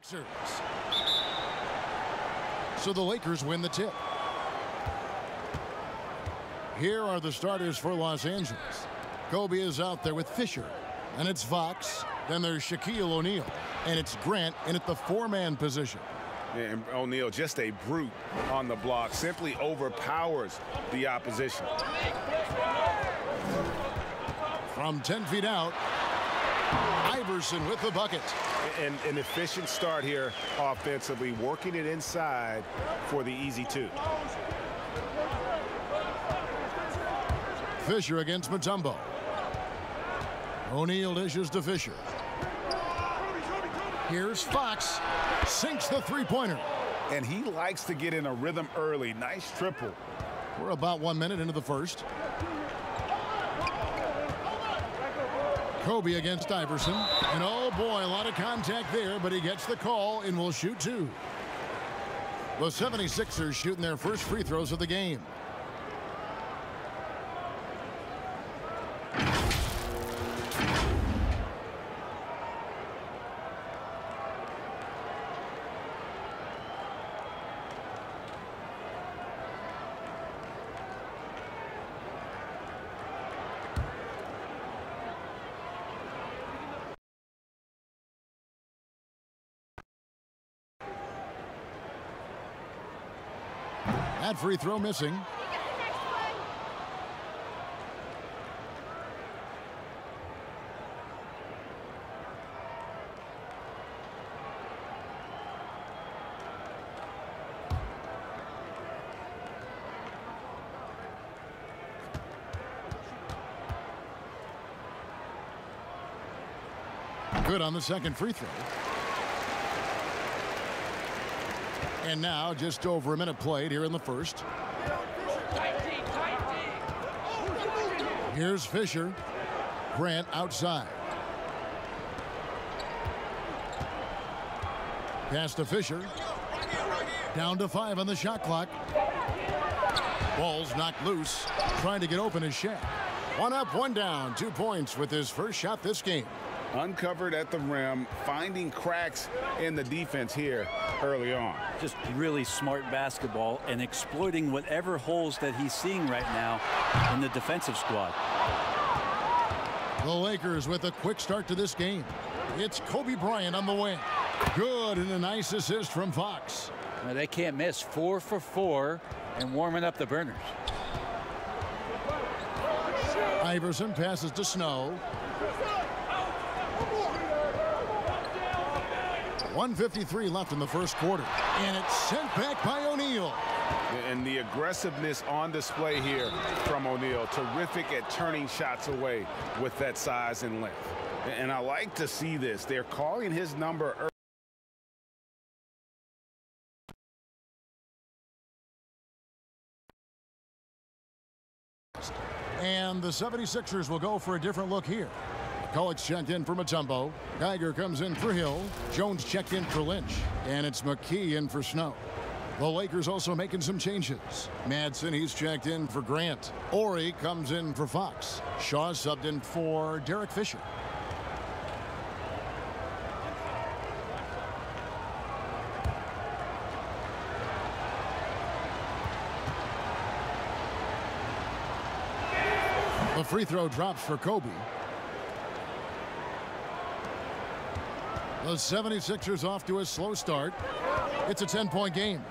So the Lakers win the tip. Here are the starters for Los Angeles. Kobe is out there with Fisher, and it's Fox. Then there's Shaquille O'Neal, and it's Grant in at the four-man position. And O'Neal, just a brute on the block, simply overpowers the opposition. From 10 feet out, Iverson with the bucket. And an efficient start here offensively, working it inside for the easy two. Fisher against Mutombo. O'Neal dishes to Fisher. Here's Fox. Sinks the three-pointer. And he likes to get in a rhythm early. Nice triple. We're about 1 minute into the first. Kobe against Iverson. And oh boy, a lot of contact there, but he gets the call and will shoot two. The 76ers shooting their first free throws of the game. That free throw missing. Good on the second free throw. And now just over a minute played here in the first. Here's Fisher. Grant outside. Pass to Fisher. Down to 5 on the shot clock. Ball's knocked loose. Trying to get open his Shaq. 1 up, 1 down. 2 points with his first shot this game. Uncovered at the rim, finding cracks in the defense here early on. Just really smart basketball and exploiting whatever holes that he's seeing right now in the defensive squad. The Lakers with a quick start to this game. It's Kobe Bryant on the wing. Good, and a nice assist from Fox. Well, they can't miss. 4 for 4 and warming up the burners. Iverson passes to Snow. 1:53 left in the first quarter. And it's sent back by O'Neal. And the aggressiveness on display here from O'Neal. Terrific at turning shots away with that size and length. And I like to see this. They're calling his number early. And the 76ers will go for a different look here. Collick's checked in for Mutombo. Geiger comes in for Hill. Jones checked in for Lynch. And it's McKee in for Snow. The Lakers also making some changes. Madsen, he's checked in for Grant. Ori comes in for Fox. Shaw subbed in for Derek Fisher. The free throw drops for Kobe. The 76ers off to a slow start. It's a 10-point game.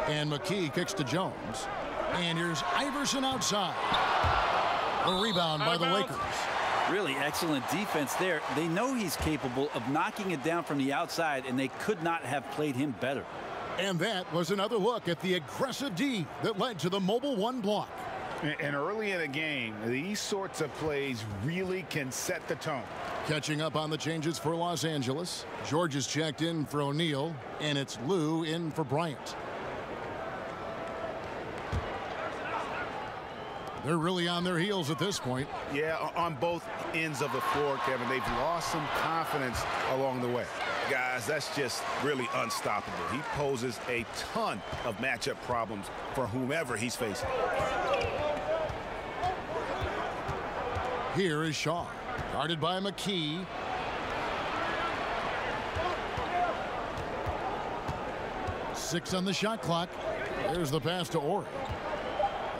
And McKee kicks to Jones. And here's Iverson outside. A rebound by the Lakers. Really excellent defense there. They know he's capable of knocking it down from the outside, and they could not have played him better. And that was another look at the aggressive D that led to the Mobile One block. And early in a game, these sorts of plays really can set the tone. Catching up on the changes for Los Angeles. George is checked in for O'Neal, and it's Lou in for Bryant. They're really on their heels at this point. Yeah, on both ends of the floor, Kevin. They've lost some confidence along the way. Guys, that's just really unstoppable. He poses a ton of matchup problems for whomever he's facing. Here is Shaw, guarded by McKee. 6 on the shot clock. Here's the pass to Ori.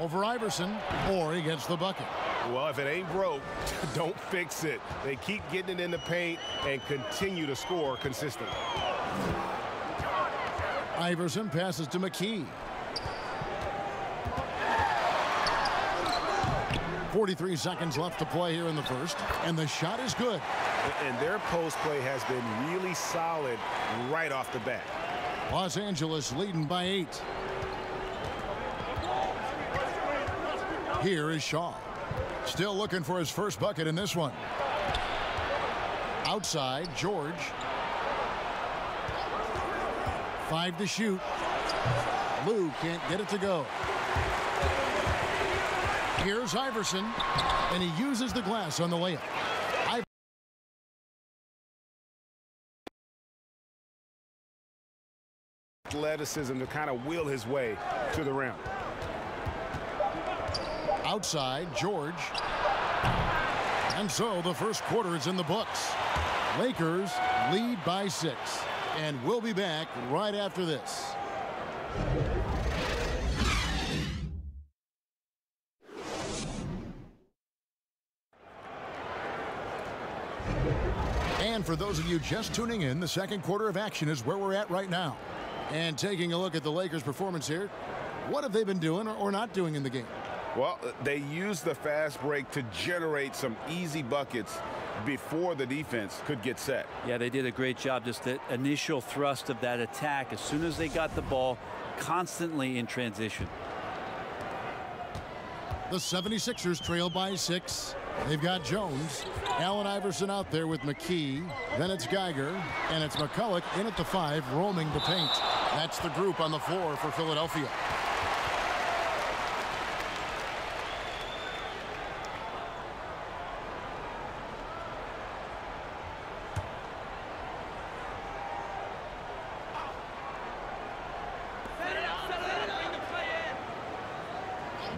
Over Iverson. Ori gets the bucket. Well, if it ain't broke, don't fix it. They keep getting it in the paint and continue to score consistently. Iverson passes to McKee. 43 seconds left to play here in the first, and the shot is good. And their post play has been really solid right off the bat. Los Angeles leading by 8. Here is Shaw. Still looking for his first bucket in this one. Outside, George. 5 to shoot. Lou can't get it to go. Here's Iverson, and he uses the glass on the layup. Athleticism to kind of wheel his way to the rim. Outside, George. And so the first quarter is in the books. Lakers lead by 6. And we'll be back right after this. And for those of you just tuning in, the second quarter of action is where we're at right now. And taking a look at the Lakers' performance here, what have they been doing or not doing in the game? Well, they used the fast break to generate some easy buckets before the defense could get set. Yeah, they did a great job. Just the initial thrust of that attack, as soon as they got the ball, constantly in transition. The 76ers trail by 6. They've got Jones. Allen Iverson out there with McKee. Then it's Geiger. And it's McCulloch in at the 5, roaming the paint. That's the group on the floor for Philadelphia.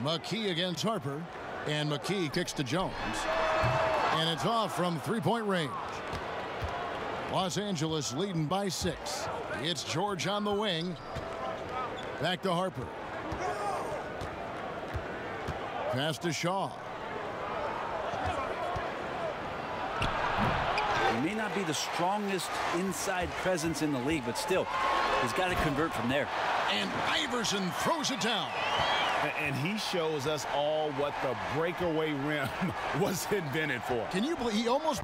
McKee against Harper. And McKee kicks to Jones. And it's off from three-point range. Los Angeles leading by 6. It's George on the wing. Back to Harper. Pass to Shaw. He may not be the strongest inside presence in the league, but still, he's got to convert from there. And Iverson throws it down. And he shows us all what the breakaway rim was invented for. Can you believe he almost...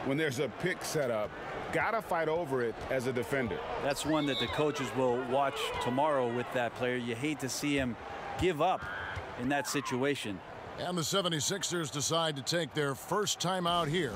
When there's a pick set up, gotta fight over it as a defender. That's one that the coaches will watch tomorrow with that player. You hate to see him give up in that situation. And the 76ers decide to take their first time out here.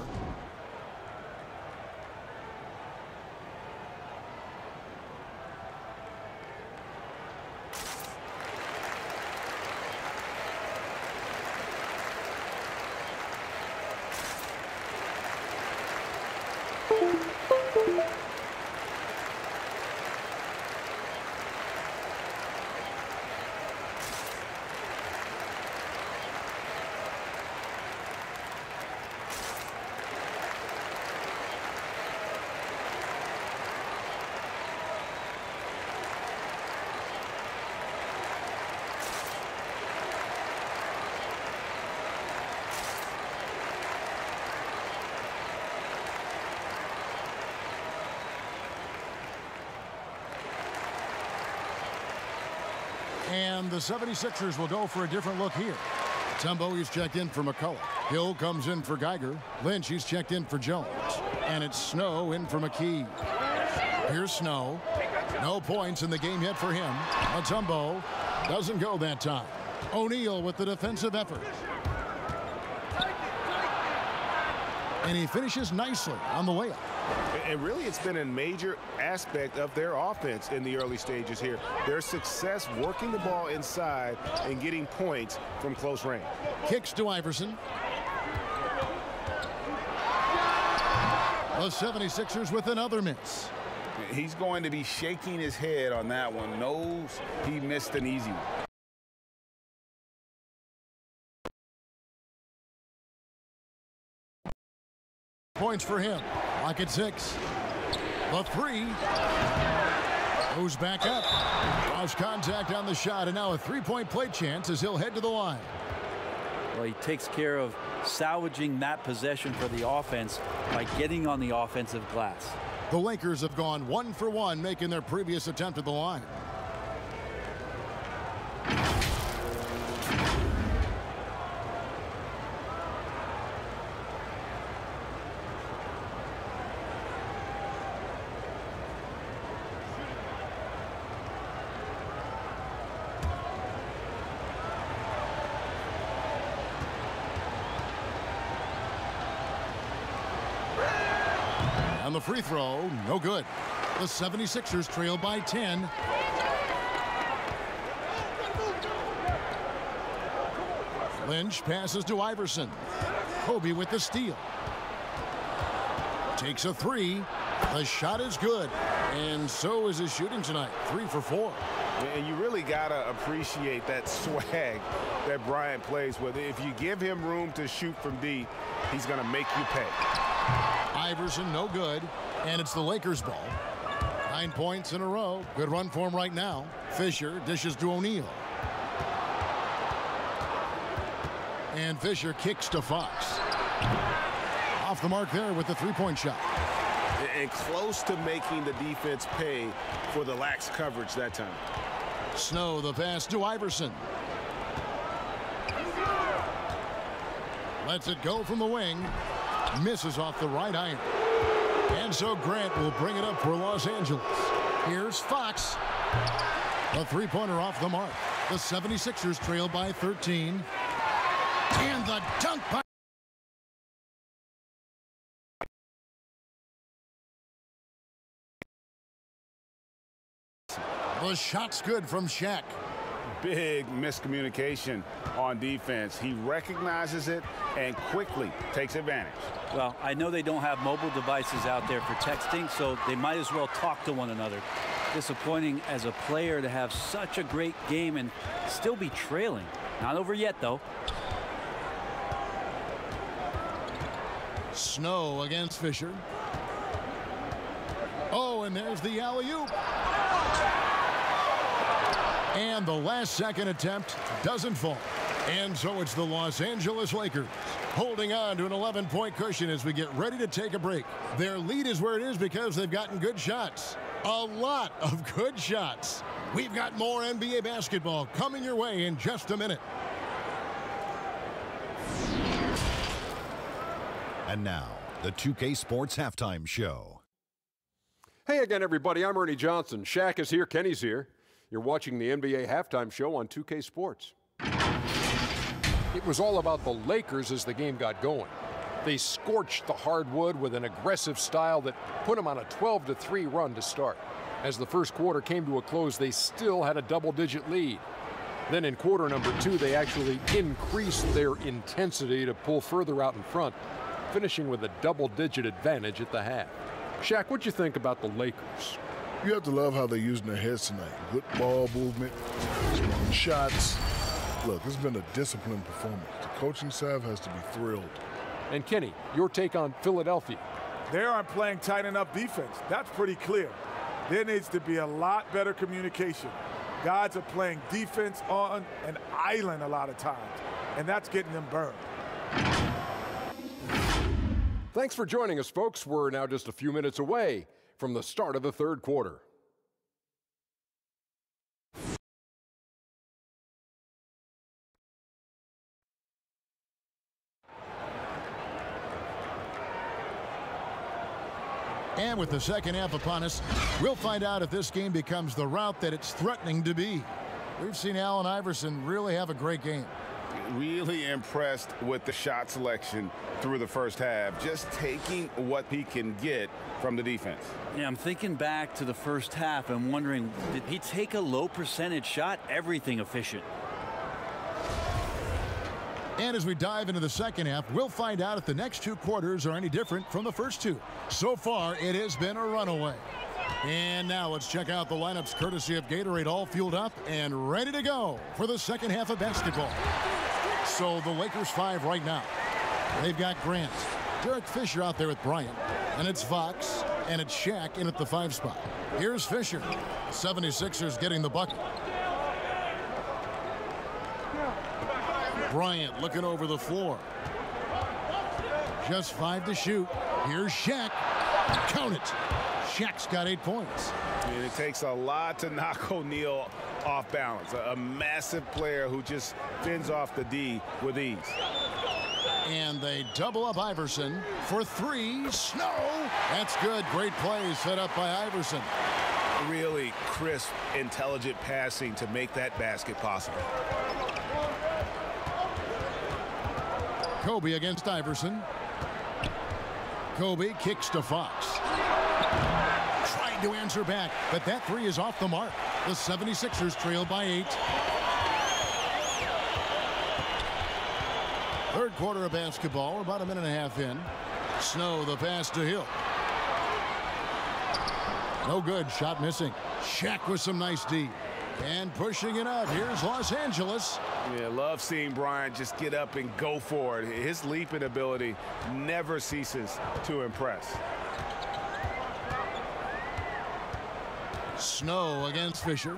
And the 76ers will go for a different look here. Tumbo, he's checked in for McCulloch. Hill comes in for Geiger. Lynch, he's checked in for Jones. And it's Snow in for McKee. Here's Snow. No points in the game yet for him. Tumbo doesn't go that time. O'Neal with the defensive effort. And he finishes nicely on the layup. And really, it's been a major aspect of their offense in the early stages here. Their success working the ball inside and getting points from close range. Kicks to Iverson. The 76ers with another miss. He's going to be shaking his head on that one. Knows he missed an easy one. points for him. Lock at 6. The 3. Goes back up. Lost contact on the shot, and now a 3-point play chance as he'll head to the line. Well, he takes care of salvaging that possession for the offense by getting on the offensive glass. The Lakers have gone 1 for 1, making their previous attempt at the line. On the free throw, no good. The 76ers trail by 10. Lynch passes to Iverson. Kobe with the steal. Takes a 3. The shot is good. And so is his shooting tonight. 3 for 4. And you really got to appreciate that swag that Bryant plays with. If you give him room to shoot from deep, he's going to make you pay. Iverson, no good. And it's the Lakers' ball. 9 points in a row. Good run for him right now. Fisher dishes to O'Neal. And Fisher kicks to Fox. Off the mark there with the 3-point shot. And close to making the defense pay for the lax coverage that time. Snow, the pass to Iverson. Lets it go from the wing. Misses off the right iron. And so Grant will bring it up for Los Angeles. Here's Fox. The 3-pointer off the mark. The 76ers trail by 13. And the dunk by the shot's good from Shaq. Big miscommunication on defense. He recognizes it and quickly takes advantage. Well, I know they don't have mobile devices out there for texting, so they might as well talk to one another. Disappointing as a player to have such a great game and still be trailing. Not over yet, though. Snow against Fisher. Oh, and there's the alley-oop. And the last-second attempt doesn't fall. And so it's the Los Angeles Lakers holding on to an 11-point cushion as we get ready to take a break. Their lead is where it is because they've gotten good shots. A lot of good shots. We've got more NBA basketball coming your way in just a minute. And now, the 2K Sports Halftime Show. Hey again, everybody. I'm Ernie Johnson. Shaq is here. Kenny's here. You're watching the NBA Halftime Show on 2K Sports. It was all about the Lakers as the game got going. They scorched the hardwood with an aggressive style that put them on a 12-3 run to start. As the first quarter came to a close, they still had a double-digit lead. Then in quarter number 2, they actually increased their intensity to pull further out in front, finishing with a double-digit advantage at the half. Shaq, what'd you think about the Lakers? You have to love how they're using their heads tonight. Good ball movement, strong shots. Look, it's been a disciplined performance. The coaching staff has to be thrilled. And Kenny, your take on Philadelphia? They aren't playing tight enough defense. That's pretty clear. There needs to be a lot better communication. Guys are playing defense on an island a lot of times, and that's getting them burned. Thanks for joining us, folks. We're now just a few minutes away from the start of the third quarter. And with the second half upon us, we'll find out if this game becomes the route that it's threatening to be. We've seen Allen Iverson really have a great game. Really impressed with the shot selection through the first half, just taking what he can get from the defense. Yeah, I'm thinking back to the first half and wondering, did he take a low percentage shot? Everything efficient. And as we dive into the second half, we'll find out if the next 2 quarters are any different from the first 2. So far, it has been a runaway. And now let's check out the lineups courtesy of Gatorade, all fueled up and ready to go for the second half of basketball. So the Lakers 5 right now. They've got Grant, Derek Fisher out there with Bryant. And it's Fox. And it's Shaq in at the 5 spot. Here's Fisher. 76ers getting the bucket. Bryant looking over the floor. Just 5 to shoot. Here's Shaq. Count it. Shaq's got 8 points. And it takes a lot to knock O'Neal off balance. A massive player who just fends off the D with ease. And they double up Iverson for 3. Snow. That's good. Great plays set up by Iverson. Really crisp, intelligent passing to make that basket possible. Kobe against Iverson. Kobe kicks to Fox. Trying to answer back, but that 3 is off the mark. The 76ers trail by 8. Third quarter of basketball, about a minute and a half in. Snow, the pass to Hill. No good, shot missing. Shaq with some nice D. And pushing it up, here's Los Angeles. Yeah, love seeing Bryant just get up and go for it. His leaping ability never ceases to impress. Snow against Fisher.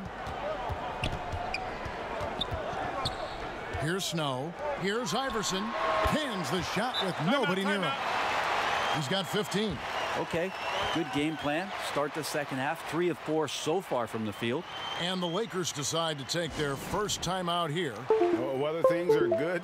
Here's Snow. Here's Iverson. Pins the shot with nobody near him. He's got 15. Okay, good game plan. Start the second half. 3 of 4 so far from the field. And the Lakers decide to take their first time out here. Whether things are good.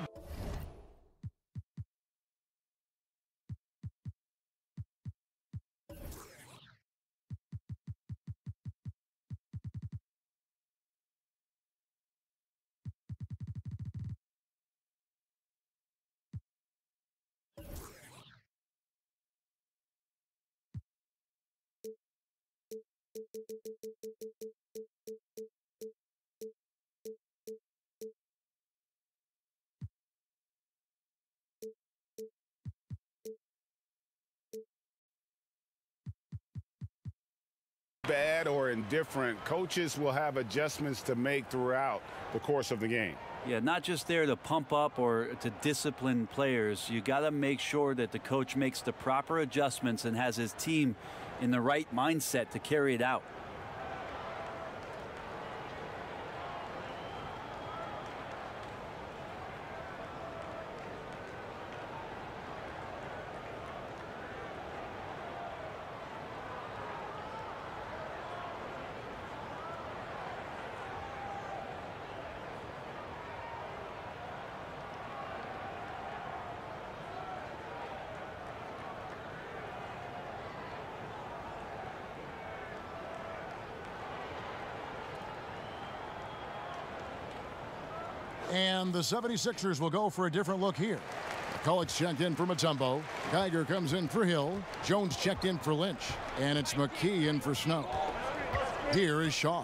Bad or indifferent, coaches will have adjustments to make throughout the course of the game. Yeah, not just there to pump up or to discipline players. You got to make sure that the coach makes the proper adjustments and has his team in the right mindset to carry it out. And the 76ers will go for a different look here. McCulloch's checked in for Mutombo. Geiger comes in for Hill. Jones checked in for Lynch. And it's McKee in for Snow. Here is Shaw.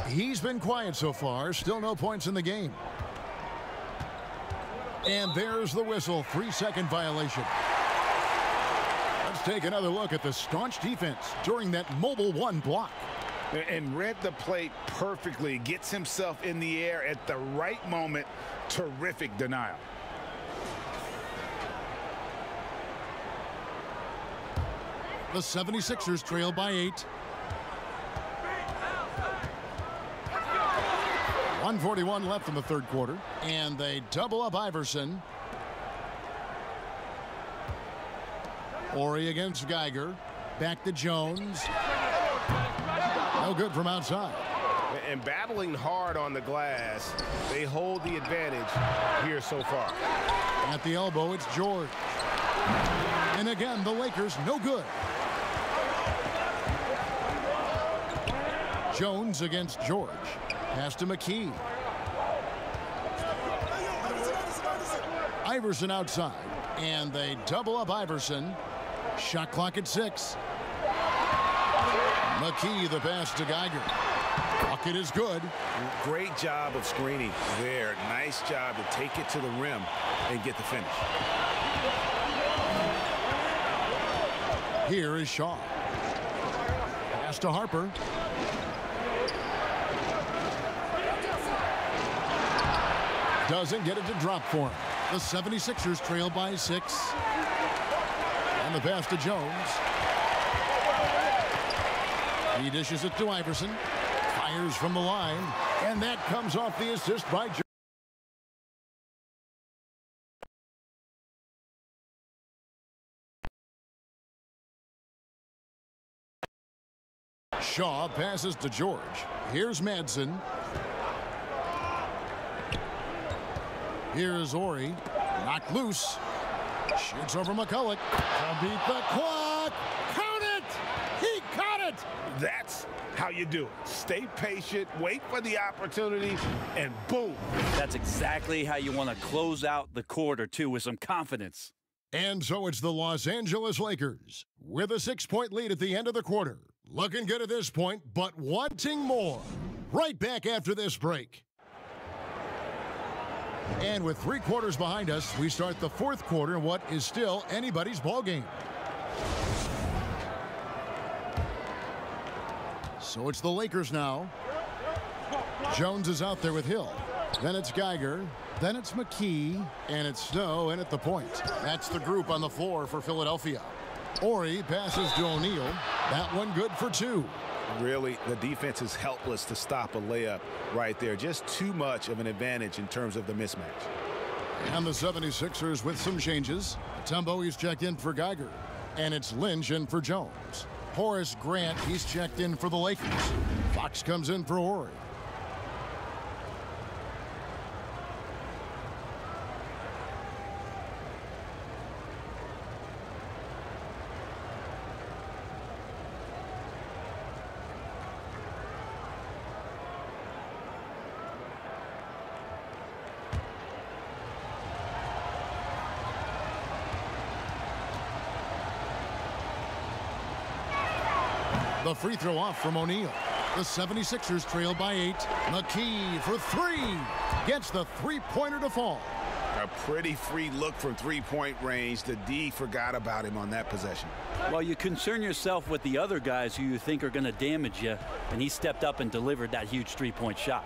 He's been quiet so far. Still no points in the game. And there's the whistle. 3-second violation. Let's take another look at the staunch defense during that mobile 1 block. And read the plate perfectly. Gets himself in the air at the right moment. Terrific denial. The 76ers trail by 8. 1:41 left in the third quarter. And they double up Iverson. Horry against Geiger. Back to Jones. No good from outside. And battling hard on the glass, they hold the advantage here so far. At the elbow, it's George. And again, the Lakers no good. Jones against George. Pass to McKee. Iverson outside. And they double up Iverson. Shot clock at 6. McKee, the pass to Geiger. Bucket is good. Great job of screening there. Nice job to take it to the rim and get the finish. Here is Shaw. Pass to Harper. Doesn't get it to drop for him. The 76ers trail by 6. the pass to Jones. He dishes it to Iverson. Fires from the line. And that comes off the assist by Jones. Shaw passes to George. Here's Madsen. Here's Ori. Knocked loose. Shoots over McCulloch. To beat the clock. Count it! He caught it! That's how you do it. Stay patient, wait for the opportunity, and boom. That's exactly how you want to close out the quarter, too, with some confidence. And so it's the Los Angeles Lakers with a 6-point lead at the end of the quarter. Looking good at this point, but wanting more. Right back after this break. And with 3 quarters behind us, we start the 4th quarter in what is still anybody's ball game. So it's the Lakers now. Jones is out there with Hill. Then it's Geiger. Then it's McKee. And it's Snow in at the point. That's the group on the floor for Philadelphia. Ori passes to O'Neal. That one good for 2. Really, the defense is helpless to stop a layup right there. Just too much of an advantage in terms of the mismatch. And the 76ers with some changes. Mutombo, he's checked in for Geiger. And it's Lynch in for Jones. Horace Grant, he's checked in for the Lakers. Fox comes in for Ori. The free throw off from O'Neal. The 76ers trail by 8. McKee for 3. Gets the three-pointer to fall. A pretty free look from three-point range. The D forgot about him on that possession. Well, you concern yourself with the other guys who you think are going to damage you, and he stepped up and delivered that huge three-point shot.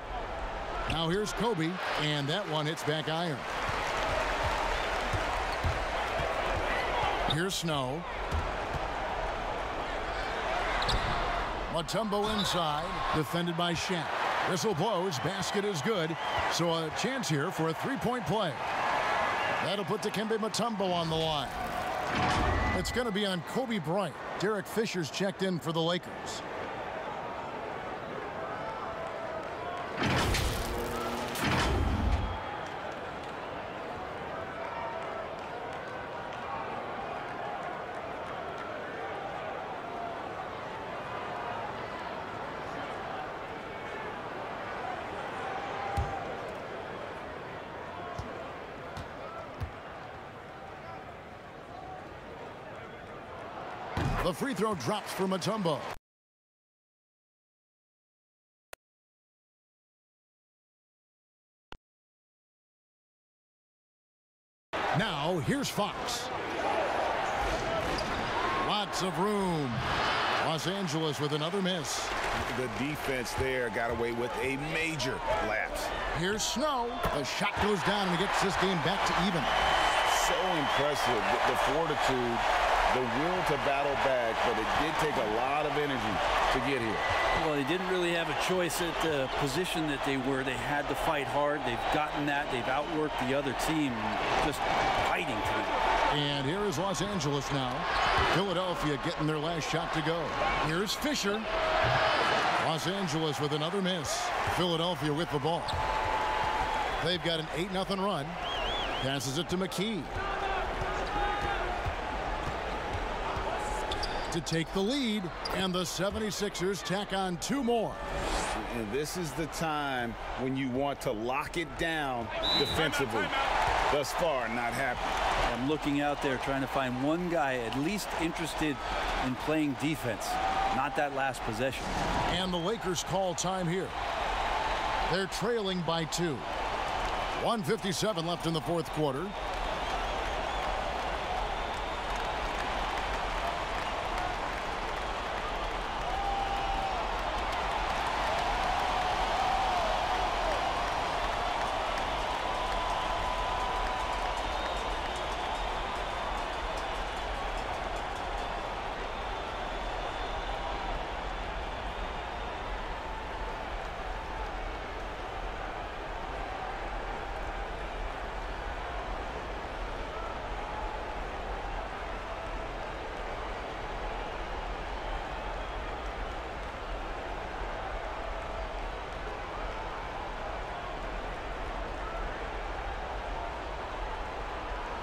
Now here's Kobe, and that one hits back iron. Here's Snow. Mutombo inside, defended by Shaq. Whistle blows, basket is good. So a chance here for a three-point play. That'll put Dikembe Mutombo on the line. It's going to be on Kobe Bryant. Derek Fisher's checked in for the Lakers. The free throw drops for Mutombo. Now, here's Fox. Lots of room. Los Angeles with another miss. The defense there got away with a major lapse. Here's Snow. The shot goes down and he gets this game back to even. So impressive, the fortitude, the will to battle back, but it did take a lot of energy to get here. Well, they didn't really have a choice at the position that they were. They had to fight hard. They've gotten that. They've outworked the other team, just fighting to it. And here is Los Angeles now. Philadelphia getting their last shot to go. Here's Fisher. Los Angeles with another miss. Philadelphia with the ball. They've got an 8-0 run. Passes it to McKee. To take the lead, and the 76ers tack on 2 more. And this is the time when you want to lock it down defensively. Thus far, not happening. I'm looking out there trying to find one guy at least interested in playing defense, not that last possession. And the Lakers call time here. They're trailing by 2. 1:57 left in the 4th quarter.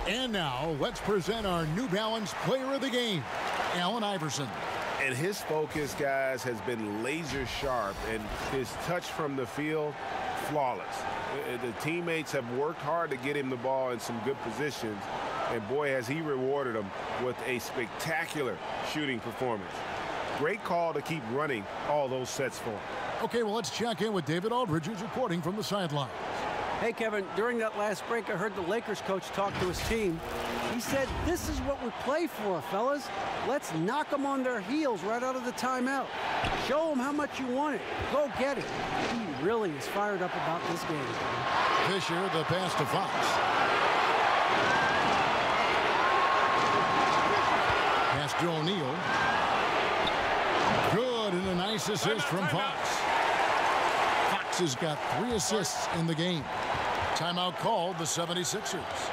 And now, let's present our New Balance Player of the Game, Allen Iverson. And his focus, guys, has been laser sharp, and his touch from the field, flawless. The teammates have worked hard to get him the ball in some good positions, and boy, has he rewarded them with a spectacular shooting performance. Great call to keep running all those sets for him. Okay, well, let's check in with David Aldridge, who's reporting from the sideline. Hey, Kevin, during that last break, I heard the Lakers coach talk to his team. He said, this is what we play for, fellas. Let's knock them on their heels right out of the timeout. Show them how much you want it. Go get it. He really is fired up about this game. Fisher, the pass to Fox. Pass to O'Neal. Good, and a nice assist from Fox. Fox has got 3 assists in the game. Timeout called the 76ers.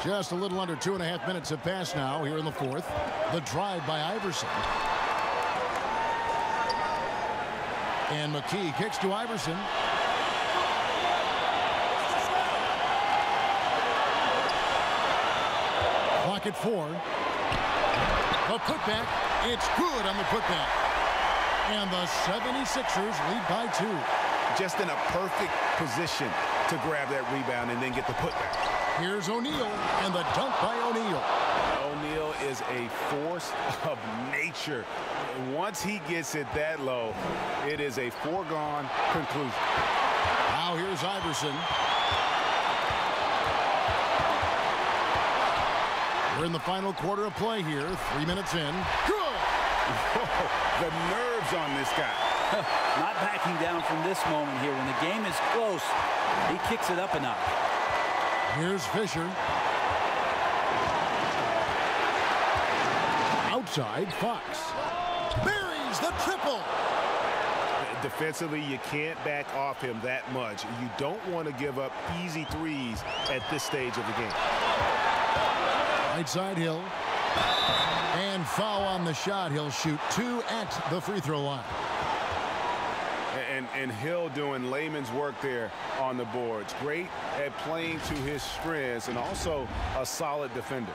Just a little under 2.5 minutes have passed now here in the fourth. The drive by Iverson. And McKee kicks to Iverson. Clock at 4. The putback. It's good on the putback. And the 76ers lead by 2. Just in a perfect position to grab that rebound and then get the putback. Here's O'Neal, and the dunk by O'Neal. O'Neal is a force of nature. Once he gets it that low, it is a foregone conclusion. Now here's Iverson. We're in the final quarter of play here. 3 minutes in. Good! Whoa, the nerves on this guy. Not backing down from this moment here. When the game is close, he kicks it up a notch. Here's Fisher. Outside, Fox. Buries the triple. Defensively, you can't back off him that much. You don't want to give up easy threes at this stage of the game. Right side, Hill. And foul on the shot. He'll shoot 2 at the free throw line. And Hill doing layman's work there on the boards. Great at playing to his strengths and also a solid defender.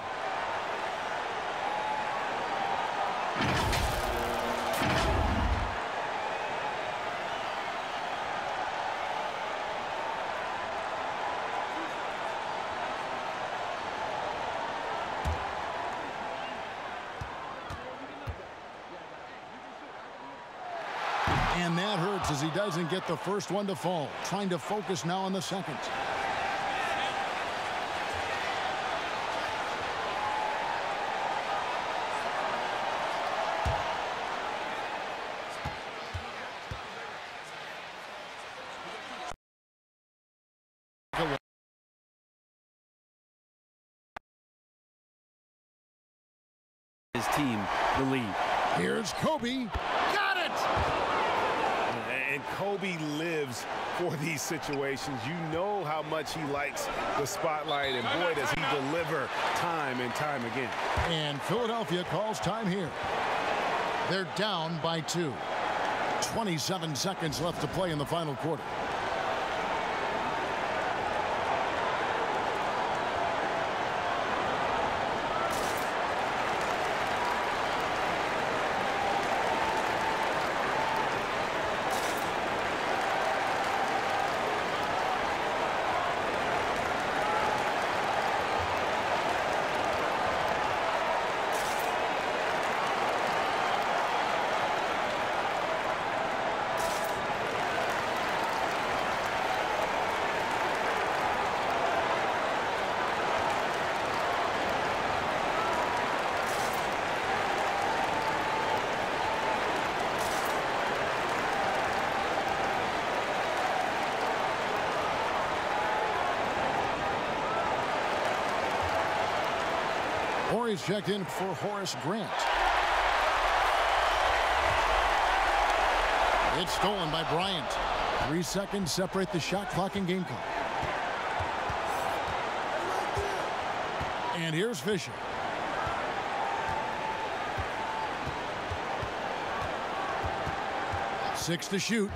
And that hurts as he doesn't get the first one to fall. Trying to focus now on the second. His team the lead. Here's Kobe. Got it! And Kobe lives for these situations. You know how much he likes the spotlight, and boy, does he deliver time and time again. And Philadelphia calls time here. They're down by 2. 27 seconds left to play in the final quarter. Or he's checked in for Horace Grant. It's stolen by Bryant. 3 seconds separate the shot clock and game clock. And here's Fisher. Six to shoot.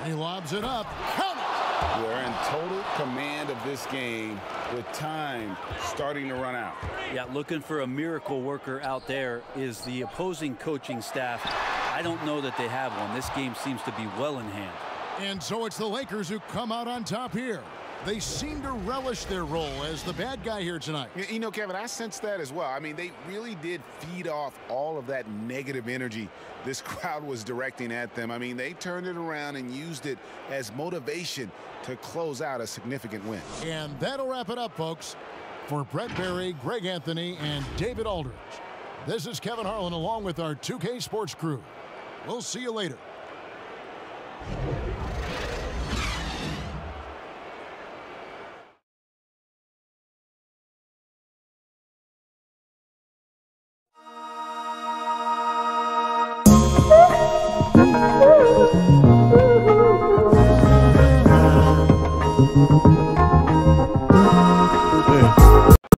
He lobs it up. Count it! We're in total command of this game with time starting to run out. Yeah, looking for a miracle worker out there is the opposing coaching staff. I don't know that they have one. This game seems to be well in hand. And so it's the Lakers who come out on top here. They seem to relish their role as the bad guy here tonight. You know, Kevin, I sense that as well. I mean, they really did feed off all of that negative energy this crowd was directing at them. I mean, they turned it around and used it as motivation to close out a significant win. And that'll wrap it up, folks. For Brett Berry, Greg Anthony, and David Aldridge, this is Kevin Harlan along with our 2K Sports crew. We'll see you later.